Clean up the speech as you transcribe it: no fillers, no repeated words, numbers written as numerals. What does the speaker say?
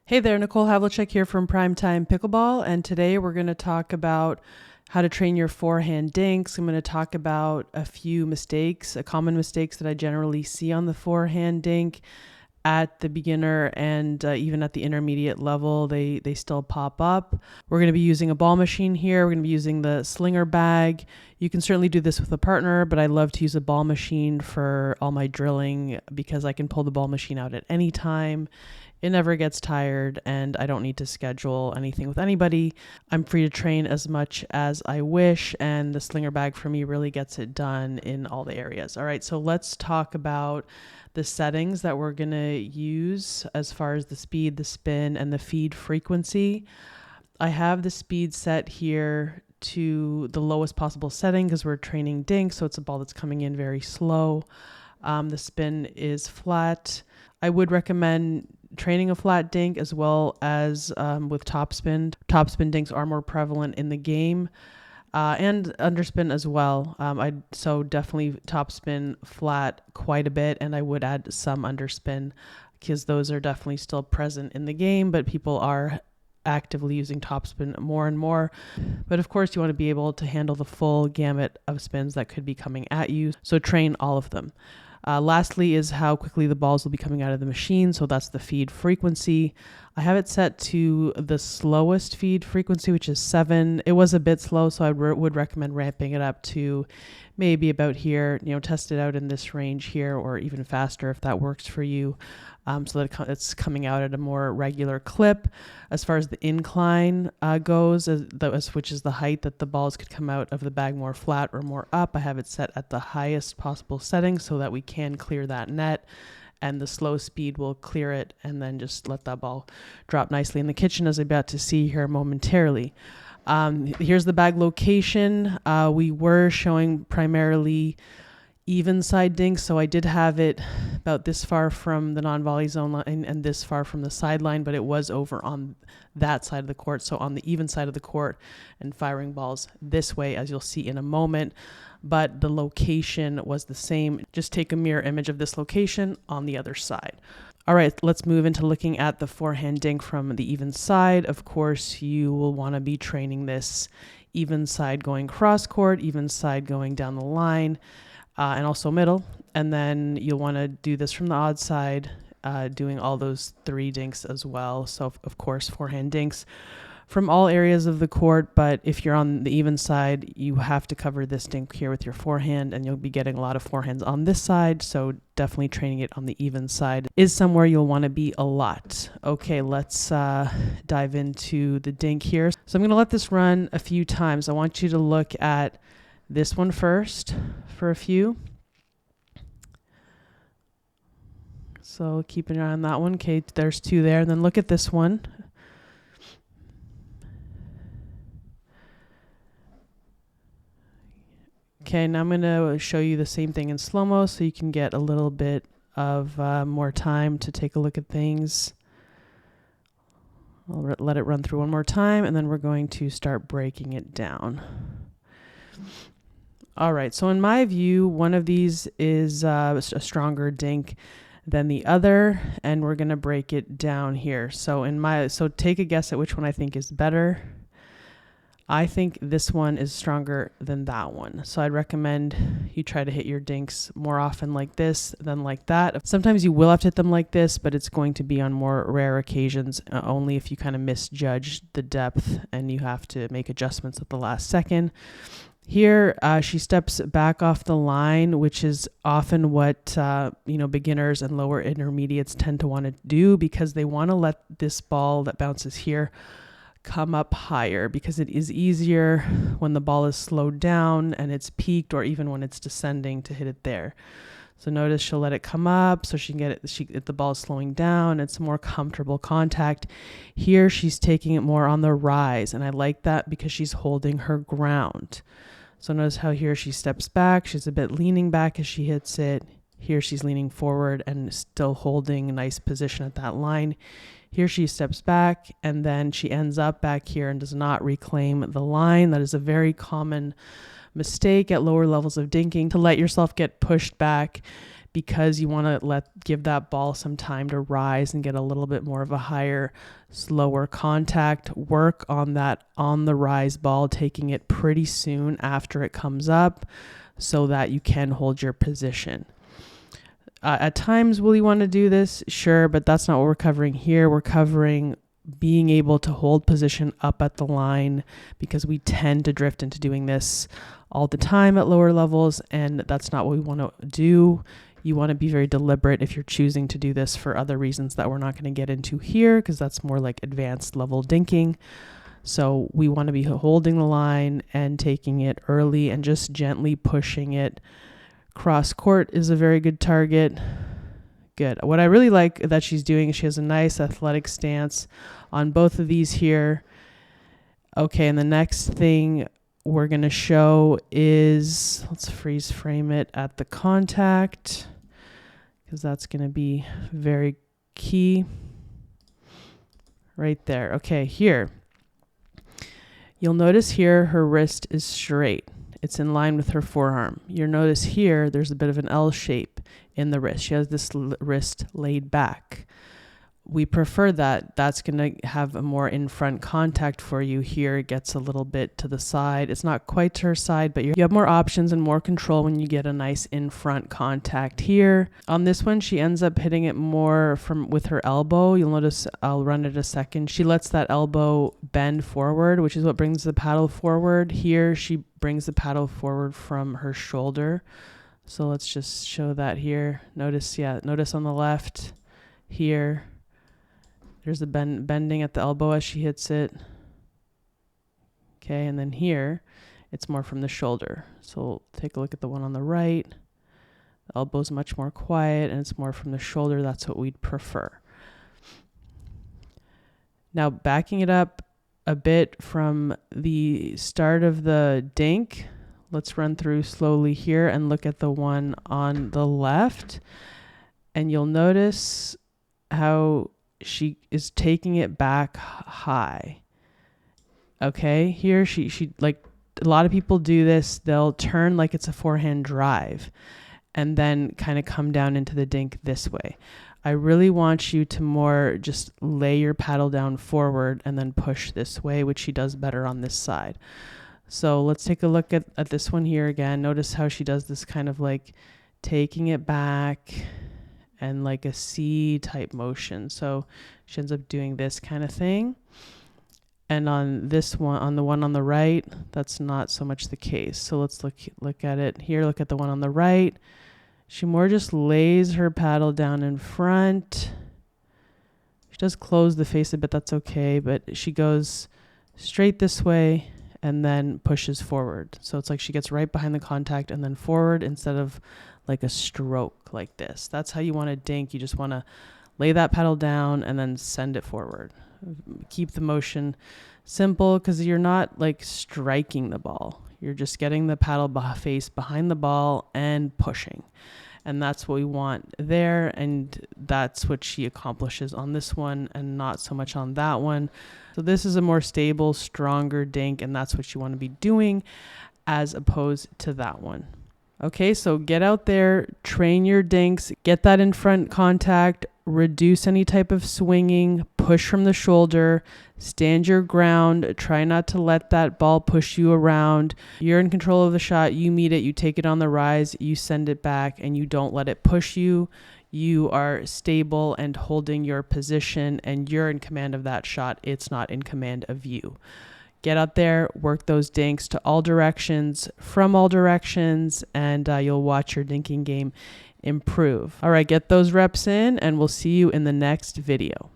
Hey there, Nicole Havlicek here from PrimeTime Pickleball, and today we're going to talk about how to train your forehand dinks. I'm going to talk about a few mistakes, common mistakes that I generally see on the forehand dink at the beginner and even at the intermediate level. They still pop up. We're going to be using a ball machine here. We're going to be using the Slingerbag. You can certainly do this with a partner, but I love to use a ball machine for all my drilling because I can pull the ball machine out at any time. It never gets tired, and I don't need to schedule anything with anybody. I'm free to train as much as I wish, and the Slingerbag for me really gets it done in all the areas. All right, so let's talk about the settings that we're going to use as far as the speed, the spin, and the feed frequency. I have the speed set here to the lowest possible setting because we're training dinks, so it's a ball that's coming in very slow. The spin is flat. I would recommend training a flat dink as well as with topspin. Topspin dinks are more prevalent in the game and underspin as well. So definitely topspin flat quite a bit, and I would add some underspin because those are definitely still present in the game, but people are actively using topspin more and more. But of course, you want to be able to handle the full gamut of spins that could be coming at you, so train all of them. Lastly is how quickly the balls will be coming out of the machine. So that's the feed frequency. I have it set to the slowest feed frequency, which is 7. It was a bit slow, so I would recommend ramping it up to maybe about here. Test it out in this range here or even faster if that works for you. So that it's coming out at a more regular clip. As far as the incline goes, which is the height that the balls could come out of the bag more flat or more up, I have it set at the highest possible setting so that we can clear that net, and the slow speed will clear it and then just let that ball drop nicely in the kitchen, as I'm about to see here momentarily. Here's the bag location. We were showing primarily even side dinks, so I did have it about this far from the non-volley zone line and this far from the sideline, but it was over on that side of the court, so on the even side of the court, and firing balls this way, as you'll see in a moment. But the location was the same. Just take a mirror image of this location on the other side. All right, let's move into looking at the forehand dink from the even side. Of course, you will want to be training this even side going cross court, even side going down the line, and also middle. And then you'll want to do this from the odd side, doing all those 3 dinks as well. So of course, forehand dinks from all areas of the court, but if you're on the even side, you have to cover this dink here with your forehand, and you'll be getting a lot of forehands on this side, so definitely training it on the even side is somewhere you'll want to be a lot. Okay, let's dive into the dink here. So I'm going to let this run a few times. I want you to look at this one first for a few. So keep an eye on that one. Okay, there's 2 there. And then look at this one. Okay, now I'm going to show you the same thing in slow-mo so you can get a little bit of more time to take a look at things. I'll let it run through one more time, and then we're going to start breaking it down. All right, so in my view, one of these is a stronger dink than the other, and we're going to break it down here. So take a guess at which one I think is better. I think this one is stronger than that one. So I'd recommend you try to hit your dinks more often like this than like that. Sometimes you will have to hit them like this, but it's going to be on more rare occasions, only if you kind of misjudge the depth and you have to make adjustments at the last second. Here, she steps back off the line, which is often what beginners and lower intermediates tend to want to do, because they want to let this ball that bounces here come up higher, because it is easier when the ball is slowed down and it's peaked, or even when it's descending, to hit it there. So notice she'll let it come up so she can get it. The ball is slowing down. It's more comfortable contact. Here she's taking it more on the rise, and I like that because she's holding her ground. So notice how here she steps back. She's a bit leaning back as she hits it. Here she's leaning forward and still holding a nice position at that line. Here she steps back, and then she ends up back here and does not reclaim the line. That is a very common mistake at lower levels of dinking, to let yourself get pushed back because you want to give that ball some time to rise and get a little bit more of a higher, slower contact. Work on that on the rise ball, taking it pretty soon after it comes up so that you can hold your position. At times, will you want to do this? Sure, but that's not what we're covering here. We're covering being able to hold position up at the line, because we tend to drift into doing this all the time at lower levels, and that's not what we want to do. You want to be very deliberate if you're choosing to do this for other reasons that we're not going to get into here, because that's more like advanced level dinking. So we want to be holding the line and taking it early and just gently pushing it. Cross court is a very good target. Good. What I really like that she's doing is she has a nice athletic stance on both of these here. Okay, and the next thing we're going to show is, let's freeze frame it at the contact, because that's going to be very key. Right there. Okay, here. You'll notice here her wrist is straight. It's in line with her forearm. You'll notice here there's a bit of an L shape in the wrist. She has this wrist laid back. We prefer that. That's going to have a more in-front contact for you. Here it gets a little bit to the side. It's not quite to her side, but you have more options and more control when you get a nice in-front contact here. On this one, she ends up hitting it more with her elbow. You'll notice, I'll run it a second. She lets that elbow bend forward, which is what brings the paddle forward. Here, she brings the paddle forward from her shoulder. So let's just show that here. Notice on the left here, there's the bending at the elbow as she hits it. Okay, and then here, it's more from the shoulder. So we'll take a look at the one on the right. The elbow's much more quiet, and it's more from the shoulder. That's what we'd prefer. Now, backing it up a bit from the start of the dink, let's run through slowly here and look at the one on the left. And you'll notice how she is taking it back high. Okay, here she like a lot of people do this. They'll turn like it's a forehand drive and then kind of come down into the dink this way. I really want you to more just lay your paddle down forward and then push this way, which she does better on this side. So let's take a look at this one here again. Notice how she does this kind of like taking it back and like a C type motion. So she ends up doing this kind of thing. And on this one, on the one on the right, that's not so much the case. So let's look at it here. Look at the one on the right. She more just lays her paddle down in front. She does close the face a bit, that's okay, but she goes straight this way and then pushes forward. So it's like she gets right behind the contact and then forward instead of like a stroke like this. That's how you want to dink. You just want to lay that paddle down and then send it forward. Keep the motion simple because you're not like striking the ball. You're just getting the paddle face behind the ball and pushing. And that's what we want there. And that's what she accomplishes on this one and not so much on that one. So this is a more stable, stronger dink, and that's what you want to be doing as opposed to that one. Okay, so get out there, train your dinks, get that in front contact, reduce any type of swinging, push from the shoulder, stand your ground, try not to let that ball push you around. You're in control of the shot, you meet it, you take it on the rise, you send it back, and you don't let it push you. You are stable and holding your position, and you're in command of that shot. It's not in command of you. Get out there, work those dinks to all directions, from all directions, and you'll watch your dinking game improve. All right, get those reps in, and we'll see you in the next video.